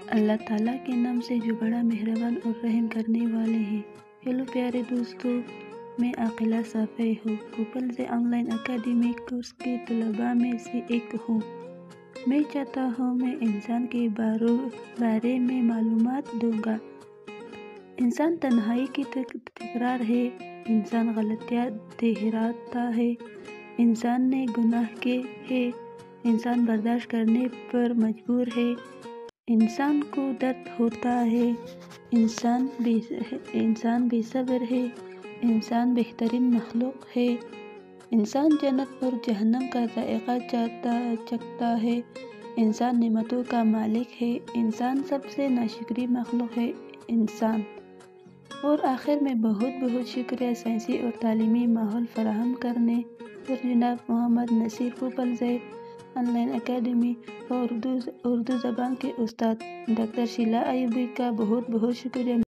اللہ تعالیٰ کے نام سے جو بڑا مہربان اور رحم کرنے والے ہیں۔ ہیلو پیارے دوستو، میں عاقلہ صافی ہوں، couple online academy course کے طلباء میں سے ایک ہوں۔ میں چاہتا ہوں میں انسان کے بارے میں معلومات دوں گا۔ انسان تنہائی کی تکرار ہے، انسان غلطیاں دہراتا ہے، انسان نے گناہ کیے ہیں، انسان برداشت کرنے پر مجبور ہے، انسان کو درد ہوتا ہے، انسان بے صبر ہے، انسان بہترین مخلوق ہے، انسان جنت اور جہنم کا ذائقہ چکھتا ہے، انسان نعمتوں کا مالک ہے، انسان سب سے ناشکری مخلوق ہے، انسان۔ اور آخر میں بہت بہت شکریہ سائنسی اور تعلیمی ماحول فراہم کرنے پر جناب Muhammad Naseer Koppal online academy اور اردو زبان کے استاد ڈاکٹر شیلا ایوبی کا بہت بہت شکریہ۔